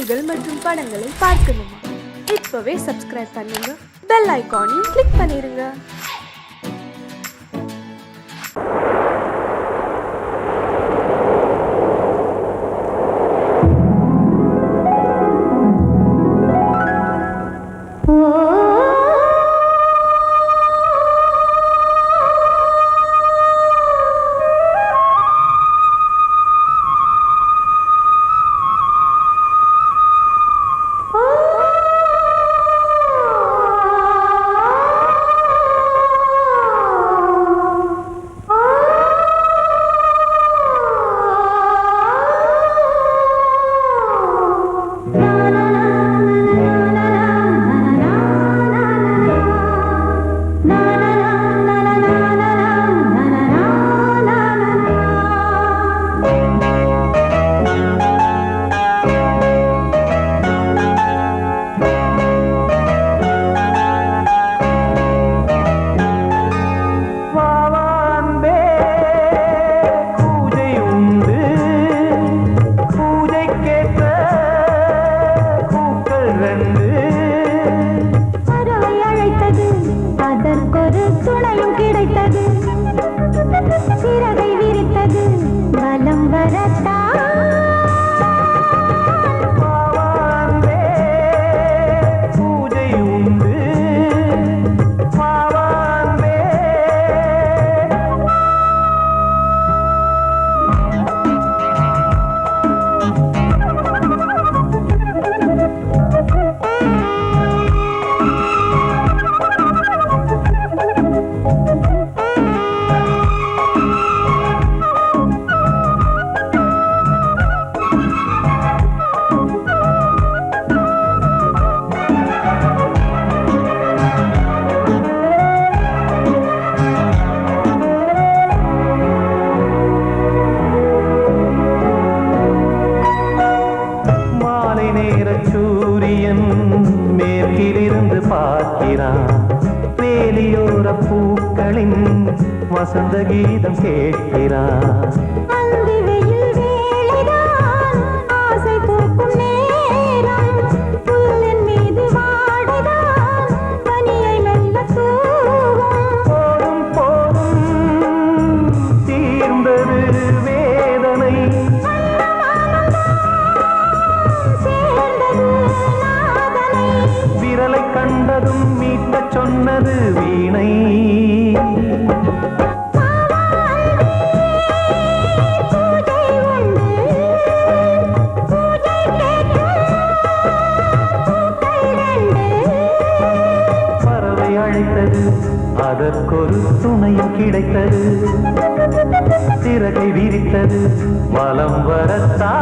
நிகழ்ச்சிகள் மற்றும் படங்களை பார்க்கணுமா? இப்பவே சப்ஸ்கிரைப் பண்ணுங்க, பெல் ஐகானையும் கிளிக் பண்ணிருங்க. வேலியோர பூக்களின் வசந்த கீதம் கேட்கிறான். கண்டதும் மீட்ட சொன்னது வீணை. பறவை அழைத்தது, அதற்கொரு துணையும் கிடைத்தது. சிறகை விரித்தது, வலம் வரத்தா.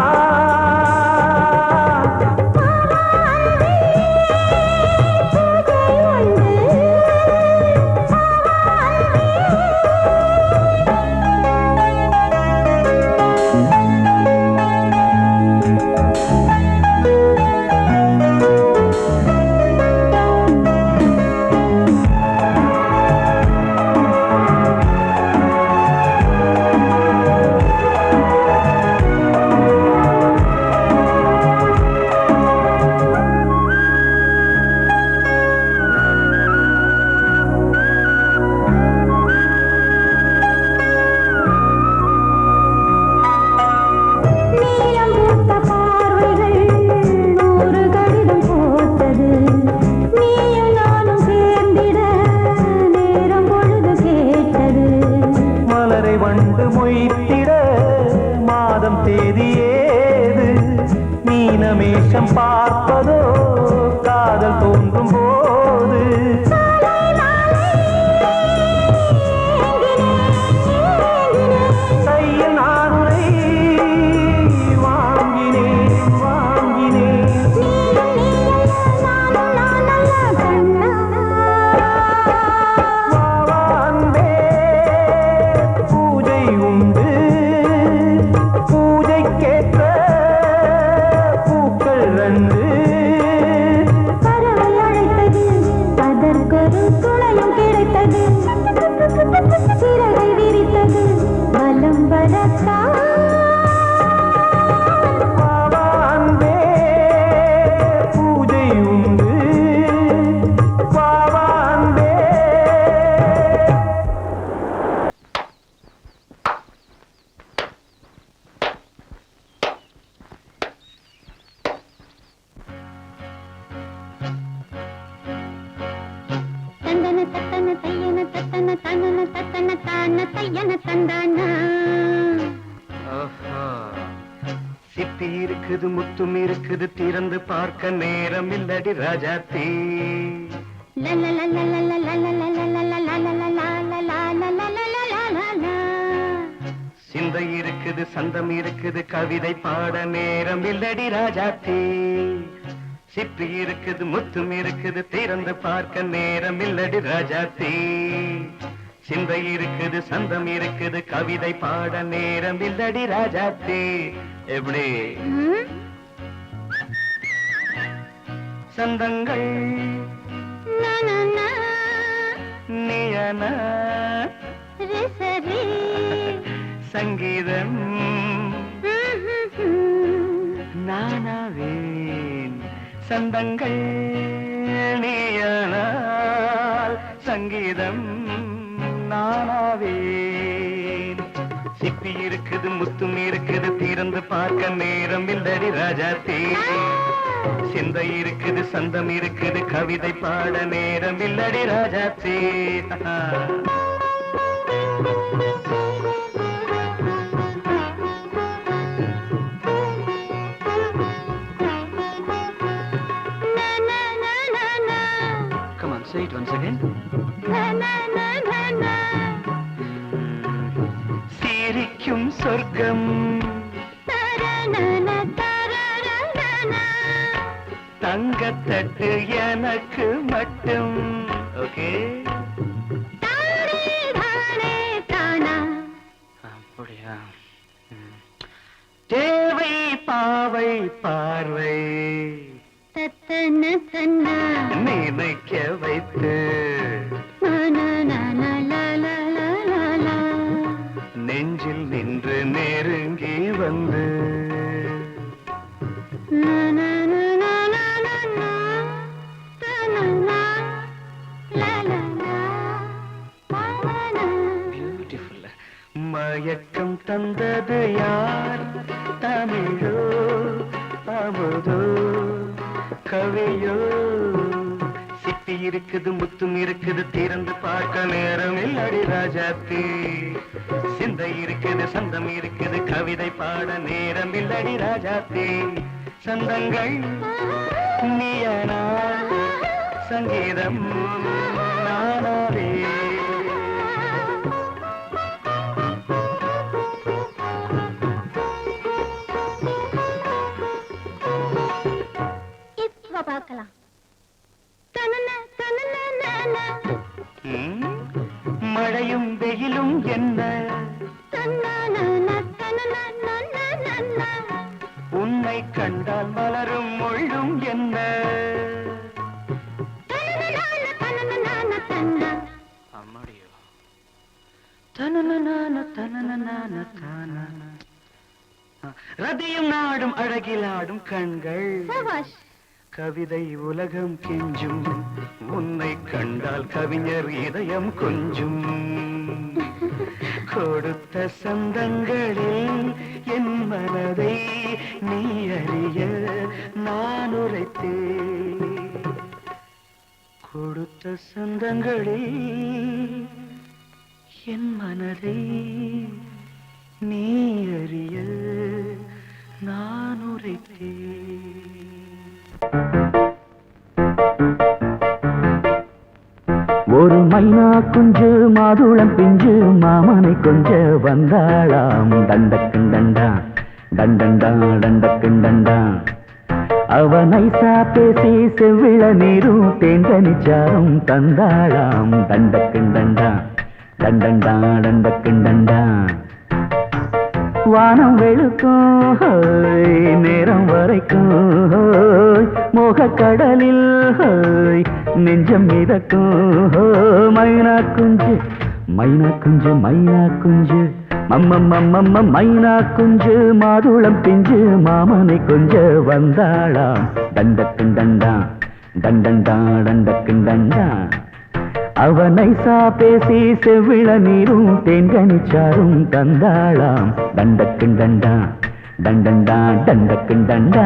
வண்டு மொய்த்திட மாதம் தேதியேது, மீனமேஷம் பார்ப்பதோ காதல் தோன்றும் போது. கையில் நானுரை வாங்கினேன் வாங்கினேன். பூஜைக்கேற்ற பூக்கள் 2 சிப்பி இருக்குது முத்தும் இருக்குது திறந்து பார்க்க நேரம் இல்லடி ராஜாத்தி சிந்தை இருக்குது சந்தம் இருக்குது கவிதை பாட நேரம் இல்லடி ராஜாத்தி சிப்பி இருக்குது முத்தும் இருக்குது திறந்து பார்க்க நேரம் இல்லடி ராஜாத்தி சிந்தை இருக்குது சந்தம் இருக்குது கவிதை பாட நேரம் இல்லடி ராஜாத்தி எப்படி சந்தங்கள் நீயன சங்கீதம் நானாவேன் சந்தங்கள் நீயனால் சங்கீதம் நானாவேன் சிப்பி இருக்குது முத்தும் இருக்குது திறந்து பார்க்க நேரம் இல்லடி ராஜாத்தி சிந்தை இருக்குது சந்தம் இருக்குது கவிதை பாட நேரம் இல்லடி Rajathi Come on, say it once again. சிரிக்கும் சொர்க்கம் தங்கத்தட்டு எனக்கு மட்டும் ஓகே அப்படியா தேவை பாவை பார்வை நினைக்க வைத்து நெஞ்சில் நின்று நெருங்கி வந்து பியூட்டிஃபுல் மயக்கம் தந்தது யார் தமிழோ அமுதோ கவியோ சிப்பி இருக்குது முத்தும் இருக்குது திறந்து பார்க்க நேரம் இல்லடி ராஜாத்தி சிந்தை இருக்குது சந்தம் இருக்குது கவிதை பாட நேரம் இல்லடி ராஜாத்தி சந்தங்கள் நீயனா சங்கீதம் நானாவே பார்க்கலாம் மழையும் வெயிலும் என்ன உன்னை கண்டால் மலரும் மொழியும் என்ன அம்மாடியோ ரதியும் நாடும் அழகிலாடும் கண்கள் கவிதை உலகம் கெஞ்சும் உன்னை கண்டால் கவிஞர் இதயம் கொஞ்சும் கொடுத்த சந்தங்களில் என் மனதை நீ அறிய நான் உரைத்தேன் கொடுத்த சந்தங்களில் என் மனதை நீ அறிய நான் உரைத்தேன் ஒரு மைனா குஞ்சு மாதுளம் பிஞ்சு மாமனை கொஞ்ச வந்தாளாம் தண்டக்குண்டண்டா டண்டண்டா டண்டக்குண்டண்டா அவ நைசா பேசி செவ்விள நீரும் தேங்கனிச்சாரும் தந்தாளாம் தண்டக்குண்டண்டா டண்டண்டா டண்டக்குண்டண்டா வானம் வெளுக்கும் நேரம் வரைக்கும் மோகக்கடலில் நெஞ்சம் மிதக்கும் மைனா குஞ்சு மைனா குஞ்சு மைனா குஞ்சு மம்மம்மம்மம்ம மைனா குஞ்சு மாதுளம் பிஞ்சு மாமனை கொஞ்ச வந்தாளாம் தண்டக்குண்டண்டா டண்டண்டா டண்டக்குண்டண்டா அவ நைசா பேசி செவ்விள நீரும் தேன்கனிச்சாரும் தந்தாளாம் தண்டக்குண்டண்டா டண்டண்டா டண்டக்குண்டண்டா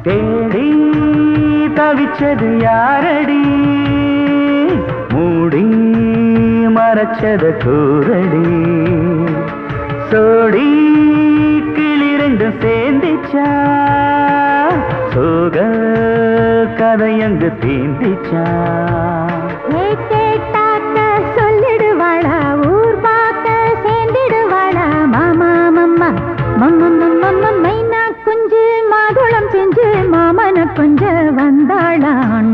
தேடி தவிச்சது யாரடி மூடி மறைச்சத கூரடி சோடி கிளிரண்டு சேர்ந்திச்சா சோக கதையங்கு தீந்திச்சா கேட்டாக்க சொல்லிடுவாளா ஊர் பார்க்க சேர்ந்திடுவாளா மாமா மம்மா மம்ம மைனா குஞ்சு மாதுளம் செஞ்சு மாமன கொஞ்ச வந்தாளா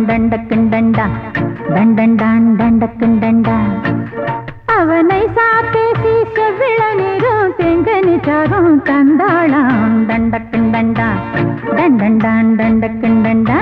டண்டக்குண்டண்டா டண்டண்டான் டண்டக்குண்டண்டா அவனை சாப்பேசி செவ்விள நீரும் தெங்கனிச்சாரும் தந்தாளாம் டண்டக்குண்டண்டா டண்டண்டான் டண்டக்குண்டண்டா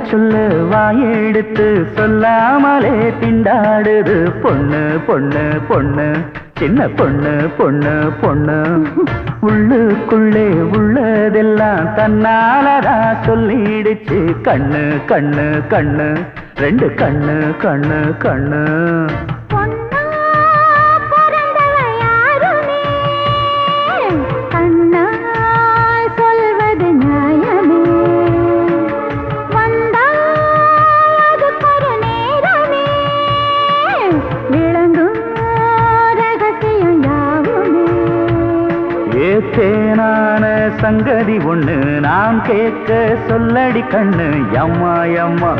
சொல்ல வாயெடுத்து சொல்லாமலே திண்டாடுது பொண்ணு பொண்ணு பொண்ணு சின்ன பொண்ணு பொண்ணு பொண்ணு உள்ளுக்குள்ளே உள்ளதெல்லாம் தன்னாலதா சொல்லிடுச்சு கண்ணு கண்ணு கண்ணு ரெண்டு கண்ணு கண்ணு கண்ணு தேனான சங்கதி ஒண்ணு நான் கேட்க சொல்லடி கண்ணு எம்மா எம்மா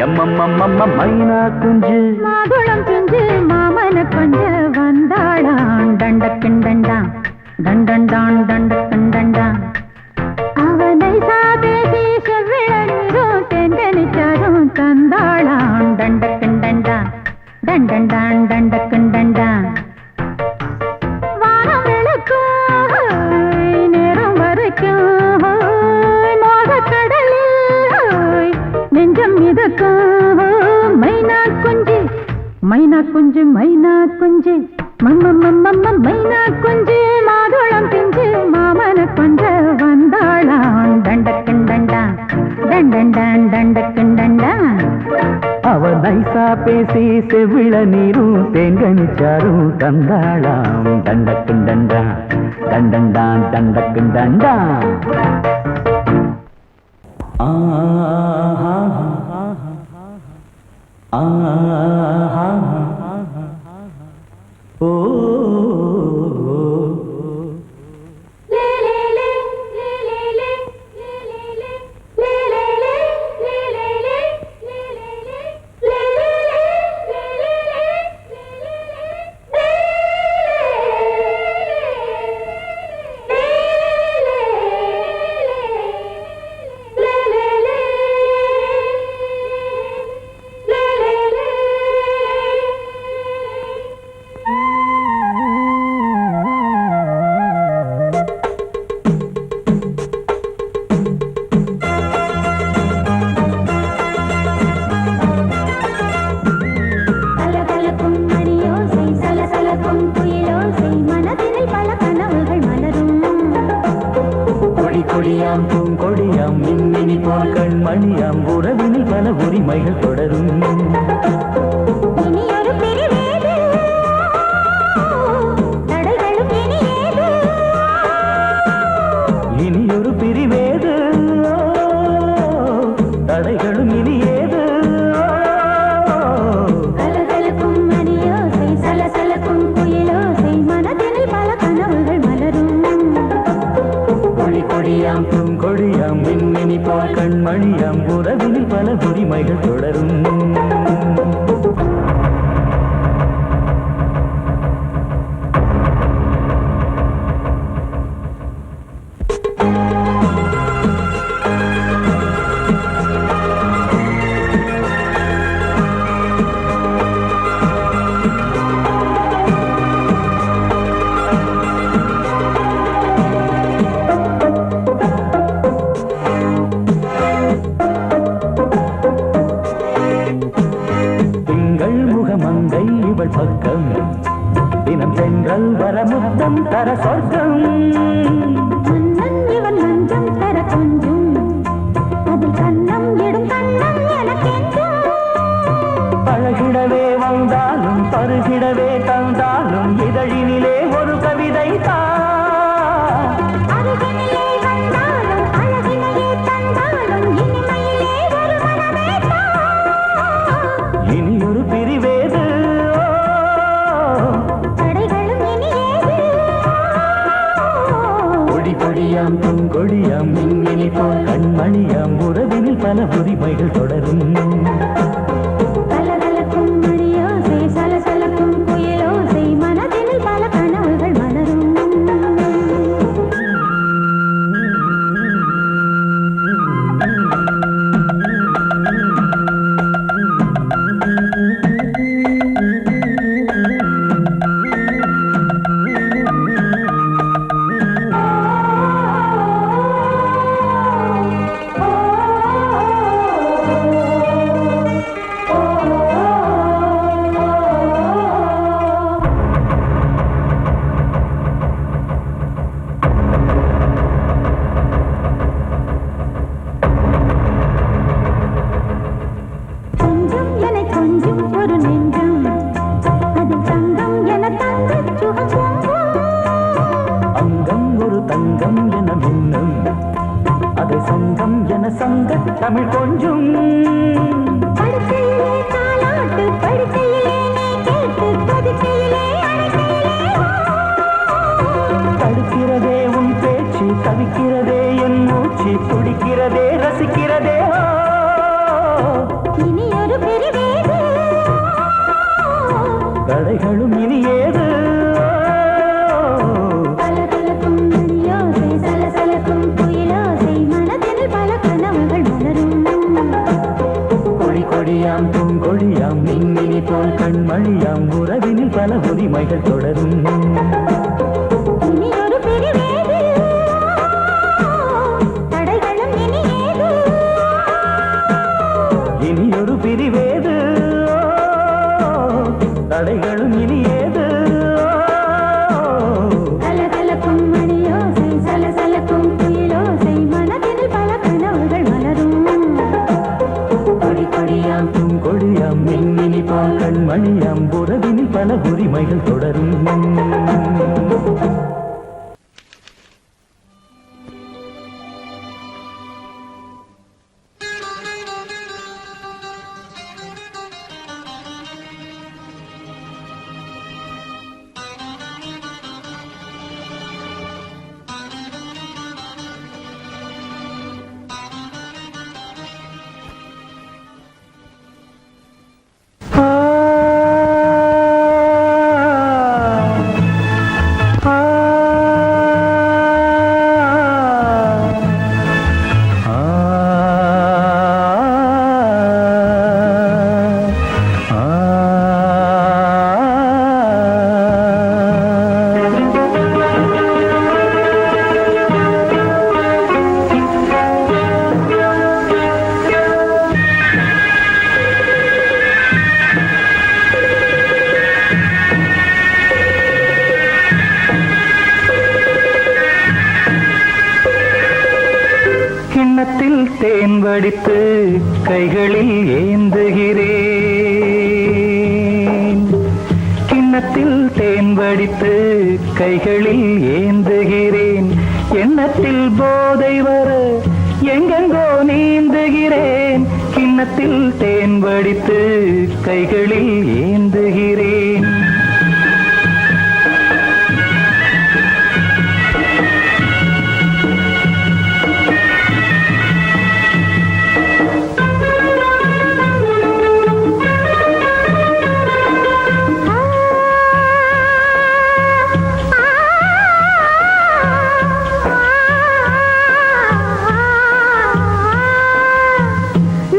எம்மம்மம்மம்ம மைனா குஞ்சு மாதுளம் குஞ்சு மாமன கொஞ்ச வந்தாளான் டண்டக்குண்டண்டா டண்டண்டான் டண்டக்குண்டண்டா அவனை சாதேசி செவ்விள நீரும் தெங்கனிச்சாரும் தந்தாளான் டண்டக்குண்டண்டா டண்டண்டான் டண்டக்குண்டண்டா மைனா குஞ்சு மைனா குஞ்சு மம்மம்மம்மம்ம மைனா குஞ்சு மாதுளம் பிஞ்சு மாமன கொஞ்ச வந்தாளான் டண்டக்குண்டண்டா டண்டண்டான் டண்டக்குண்டண்டா அவ நைசா பேசி செவிள நீரும் தேங்கனிச்சாரும் தந்தாளாம் தண்டக்குண்டண்டா தண்டண்டான் தண்டக்குண்டண்டா ஓ கொடியாம் பூங்கொடியாம் மின்மினி போல் கண்மணியாம் உறவினில் பல உரிமைகள் தொடரும் இனியொரு பிரிவேது தடைகளும் இனி ஏது கொடியாம் பூங்கொடியாம் மின்மினி போல் கண்மணியாம் உறவினில் பல உரிமைகள் தொடரும் முத்தம் தர சொர்க்கம் மன்னன் இவன் மஞ்சம் தர கொஞ்சம் அதில் கண்ணம் இடும் கண்ணம் எனக்கென்றும் பழகிடவே வந்தாலும் பருகிடவே தந்தாலும் இதழினிலே ஒரு கவிதை அருகினிலே வந்தாலும் அழகினையே தந்தாலும் இனிமையிலே ஒரு மனமே இனியொரு பிரிவேது தடைகளும் இனியேது கொடி கொடியாம் பொங்கொடியாம் மின்மினி போல் கண்மணியாம் உறவினில் பல உரிமைகள் தொடரும் கலகலக்கும் மணியோசை சலசலக்கும் குயிலோசை மனதினில் பல கனவுகள் மலரும் கொஞ்சம் என கொஞ்சம் ஒரு நெஞ்சம் அதில் தங்கம் என தங்க சுகம் அங்கம் ஒரு தங்கம் என மின்னும் அதை சங்கம் என சங்க தமிழ் கொஞ்சம் படுக்கையிலே தாலாட்டு படுக்கையிலே நீ கேட்டு படுக்கையிலே தடுக்கிறதே உன் பேச்சு தவிக்கிறதே என் மூச்சு துடிக்கிறதே ரசிக்கிறதே இனி ஒரு பிரிவேது கடைகளும் இனி ஏது கலகலக்கும் மணியோசை சலசலக்கும் குயிலோசை மனதினில் பல கனவுகள் மலரும் கொடி கொடியாம் பூங்கொடியாம் மின்மினி போல் கண்மணியாம் உறவினில் பல உரிமைகள் தொடரும் இனி ஒரு பிரிவேது தடைகளும் இனியேது இனியொரு பிரிவேது தடைகளும் இனி ஏது கலகலக்கும் மணியோசை சலசலக்கும் குயிலோசை மனதினில் பல கனவுகள் மலரும் கொடி கொடியாம் பூங்கொடியாம் மின்மினி போல் கண்மணியாம் உறவினில் பல உரிமைகள் தொடரும் கிண்ணத்தில் தேன் வடித்து கைகளில் ஏந்துகிறேன் கிண்ணத்தில் தேன் வடித்து கைகளில் ஏந்துகிறேன் எண்ணத்தில் போதை வர எங்கெங்கோ நீந்துகிறேன் கிண்ணத்தில் தேன் வடித்து கைகளில் ஏந்துகிறேன்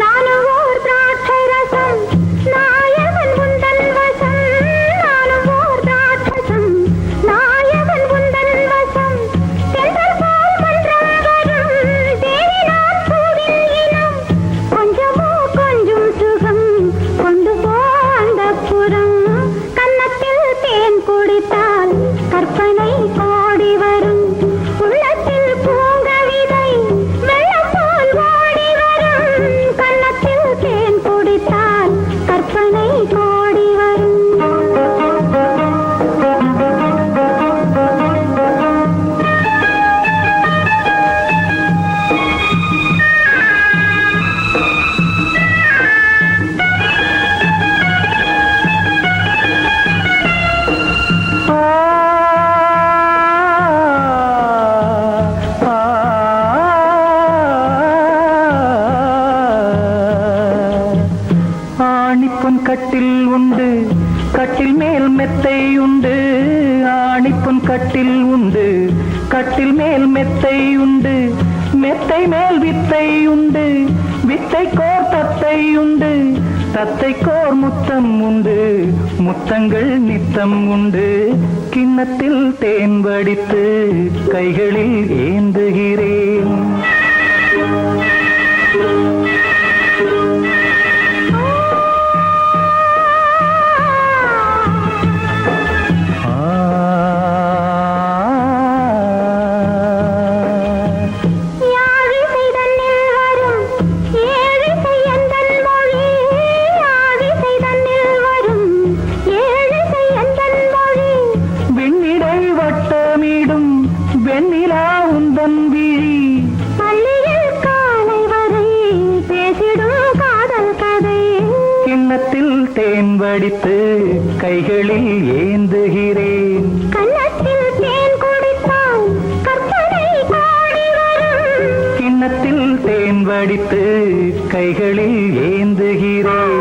நானும் ஓர் திராட்சை ரசம் நாயவன் முந்தன் வசம் கட்டில் மேல் மெத்தை உண்டு, மெத்தை மேல் வித்தை உண்டு, வித்தை கோர் தத்தை உண்டு, தத்தை கோர் முத்தம் உண்டு, முத்தங்கள் நித்தம் உண்டு. கிண்ணத்தில் தேன் வடித்து கைகளில் ஏந்துகிறேன். தேன் வடித்து கைகளில் ஏந்துகிறேன். கன்னத்தில் தேன் குடித்தால் கற்பனை பாடி வரும். கிண்ணத்தில் தேன் வடித்து கைகளில் ஏந்துகிறேன்,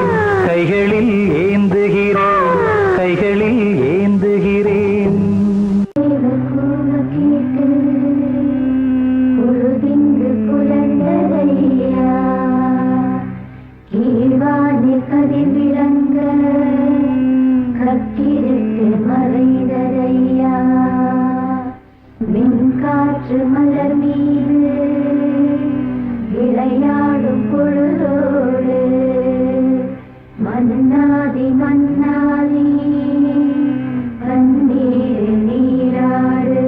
கைகளில் ஏந்துகிறேன், கைகளில் ஏந்துகிறேன். கதிர் விளங்க கத்திருக்கு மறைதரையா, மின்காற்று மலர் மீது விளையாடும் பொழுதோடு மன்னாதி மன்னாதி கண்ணீர் நீராடு.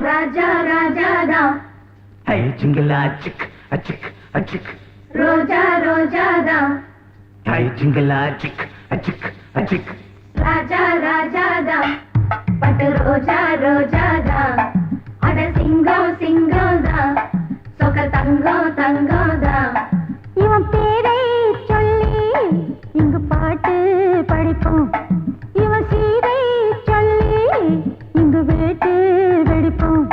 ராஜா ராஜாதா ஹை ஜிங்கலா சிக் அச்சிக் அச்சிக். ரோஜா ரோஜாதா ஹை ஜிங்கலா சிக் அச்சிக் அச்சிக். ராஜா ராஜாதா பட்டு ரோஜா ரோஜாதா அட சிங்கம் சிங்கம்தா சொக்க தங்கம் தங்கம்தா. இவன் பேரை சொல்லி இங்கு பாட்டு படிப்போம், இவன் சீரை சொல்லி இங்கு வேட்டு வெடிப்போம்.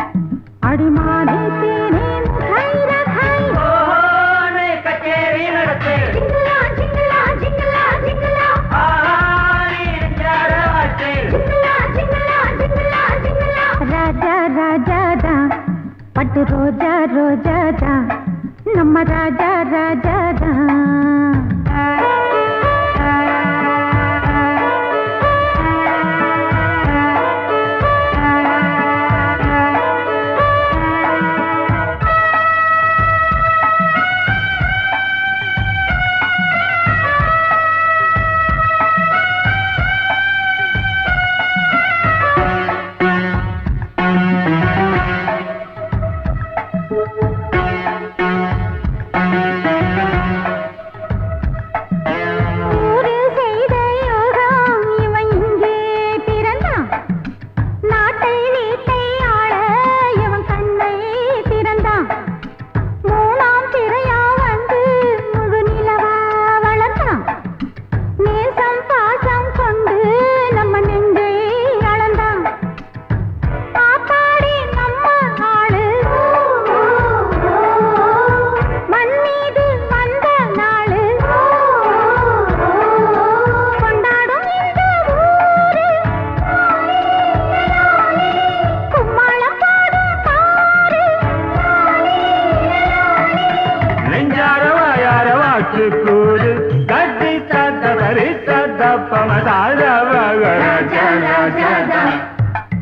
அடிமானே தேனே முகாய் ரகாய் கச்சேரி நடத்து. ஜிங்கலா ஜிங்கலா ஜிங்கலா ஜிங்கலா ஜிங்கலா ஜிங்கலா ஜிங்கலா ஜிங்கலா. ராஜா ராஜாதா பட்டு ரோஜா ரோஜாதா நம்ம ராஜா ராஜாதா.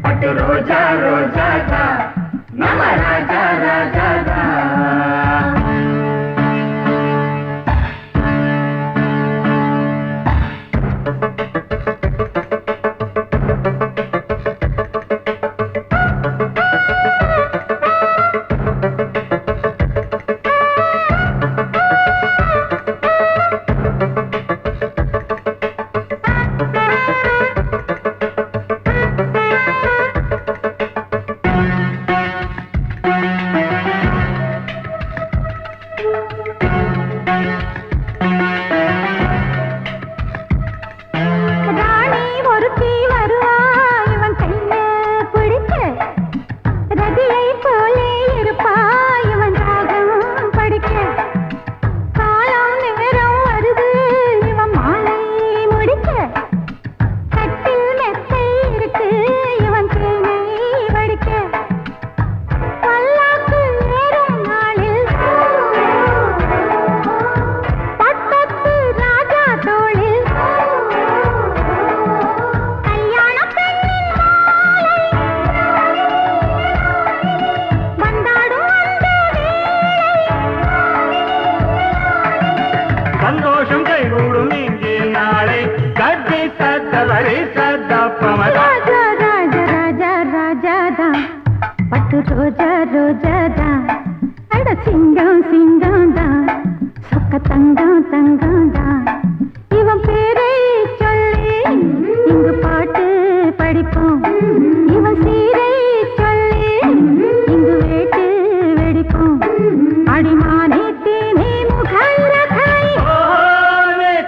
பட்டு ரோஜா ரோஜாதா நம்ம ராஜா ராஜாதா. போலே இருப்பா இவன் ராகம் படிக்க காலம் நேரம் வருது இவன் மாலை முடிக்க கட்டில் மெத்தை இருக்கு இவன் தேனை வடிக்க பல்லாக்கு நேரும் நாளில் பட்டத்து ராஜா தோளில் கல்யாண பெண்ணின் மாலை வந்தாடும் அந்த சந்தோஷம் கைகூடும் இங்கே நாளை கட்டி சத்தவரை சத்தப்பமதா ராஜா ராஜா ராஜா ராஜாதா பட்டு ரோஜா ரோஜாதா அட சிங்கம் சிங்கம்தா சொக்க தங்கம் தங்கம்தா இவன் பேரை சொல்லி இங்கு பாட்டு படிப்போம் இவன் சீரை சொல்லி இங்கு வேட்டு வெடிப்போம் அடிமானே தேனே முகரகாய்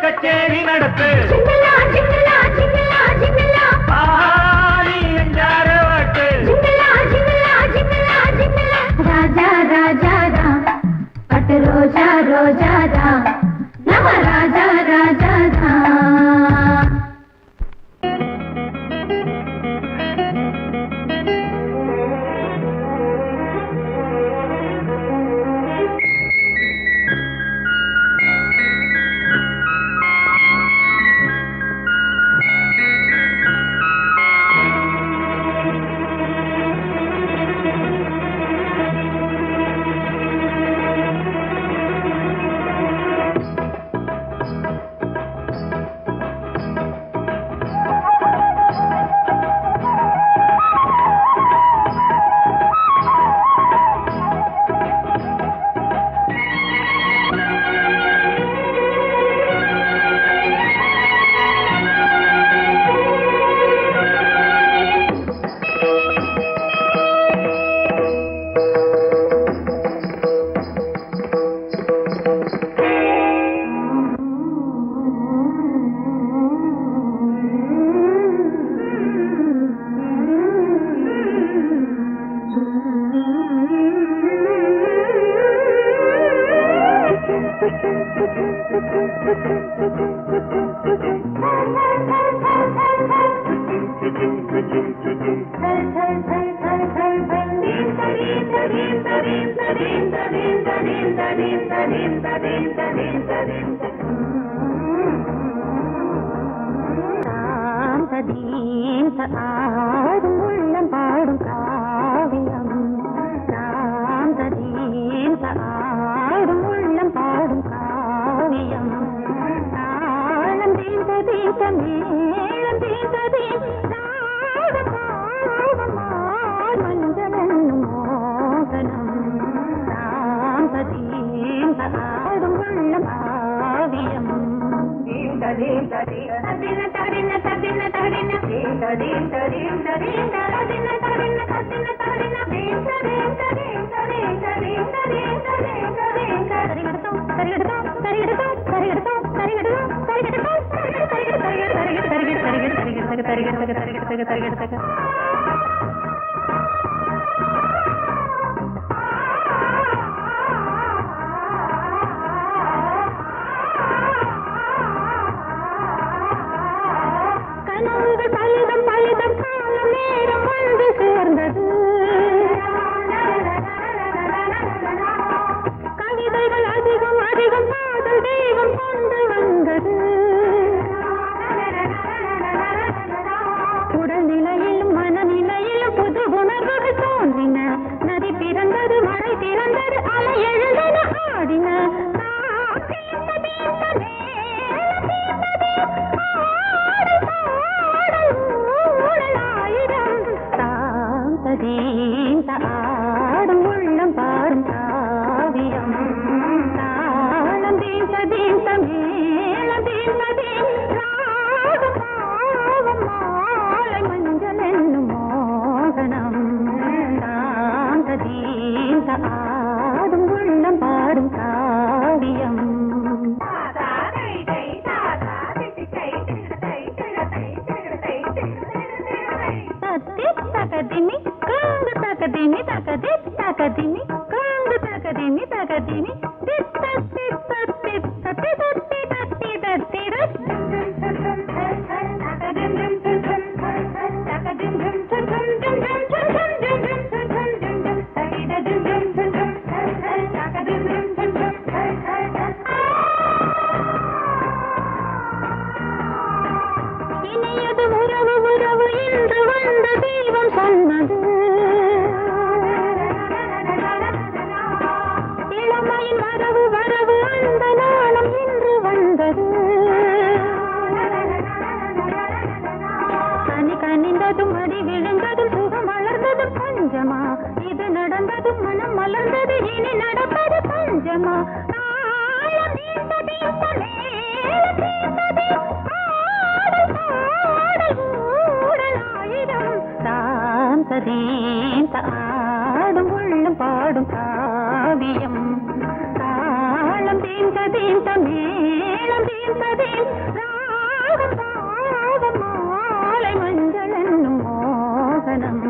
கச்சேரி நடத்து சிங்கலா சிங்கலா சிங்கலா சிங்கலா ஆடி எஞ்சார வாட்டு சிங்கலா சிங்கலா சிங்கலா சிங்கலா ராஜா ராஜாதா பட்டு ரோஜா ரோஜாதா நம ராஜா ராஜாதா ஆடும் உள்ளம் பாடும் காவியம் ஆடும் உள்ளம் பாடும் காவியம் தாளம் தீந்த தீந்த மேளம் தீந்த தீந்த மஞ்சளும் மோகனம் தாம்பதீந்த ஆடும் உள்ளம் காவியம் கனவுகள் பலிதம் பலிதம் காலம் நேரம் வந்து சேர்ந்தது கவிதைகள் அதிகம் அதிகம் பாடல் தெய்வம் கொண்டு வந்தது உடல்நிலையிலும் மனநிலையிலும் புது உணர்வுகள் தோன்றின நதி பிறந்தது மழை பிறந்தது அலை எழுந்தன ஆடின ஆடும் உள்ளம் பாடும் காவியம் தாளம் தீச தீச மேளம் தீச தீராடும் பாவம் மாலை மஞ்சள் என்னும் மோகனம் தாங்க தீச ஆடும் உள்ளம் பாடும் காவியம் தக்கதிமி காங்க தக்கதிமி தக்கதி தகதிமி காங்கு தகதிமி தகதிமி தித்த தித்த தித்த திதத்தி தத்தி தத்தி இனியது உறவு உறவு என்று வந்த தெய்வம் சொன்னது இளமையின் வரவு வரவு அந்த நாளம் இன்று வந்தது கனி கனிந்ததும் அடி விழுந்ததும் சுகம் வளர்ந்ததும் பஞ்சமா இது நடந்ததும் மனம் மலர்ந்தது இனி நடப்பது பஞ்சமா தாளம் தீர்த்தது இந்த மேளம் தீர்த்தது ஆடல் பாடல் ஊடல் ஆயிரம் சாந்ததேன் ஆடும் உள்ளம் பாடும் காவியம் தாளம் தீர்த்ததேன் மேளம் தீர்த்ததேன் ராகம் பாவம் மாலை மஞ்சள் என்னும் மோகனம்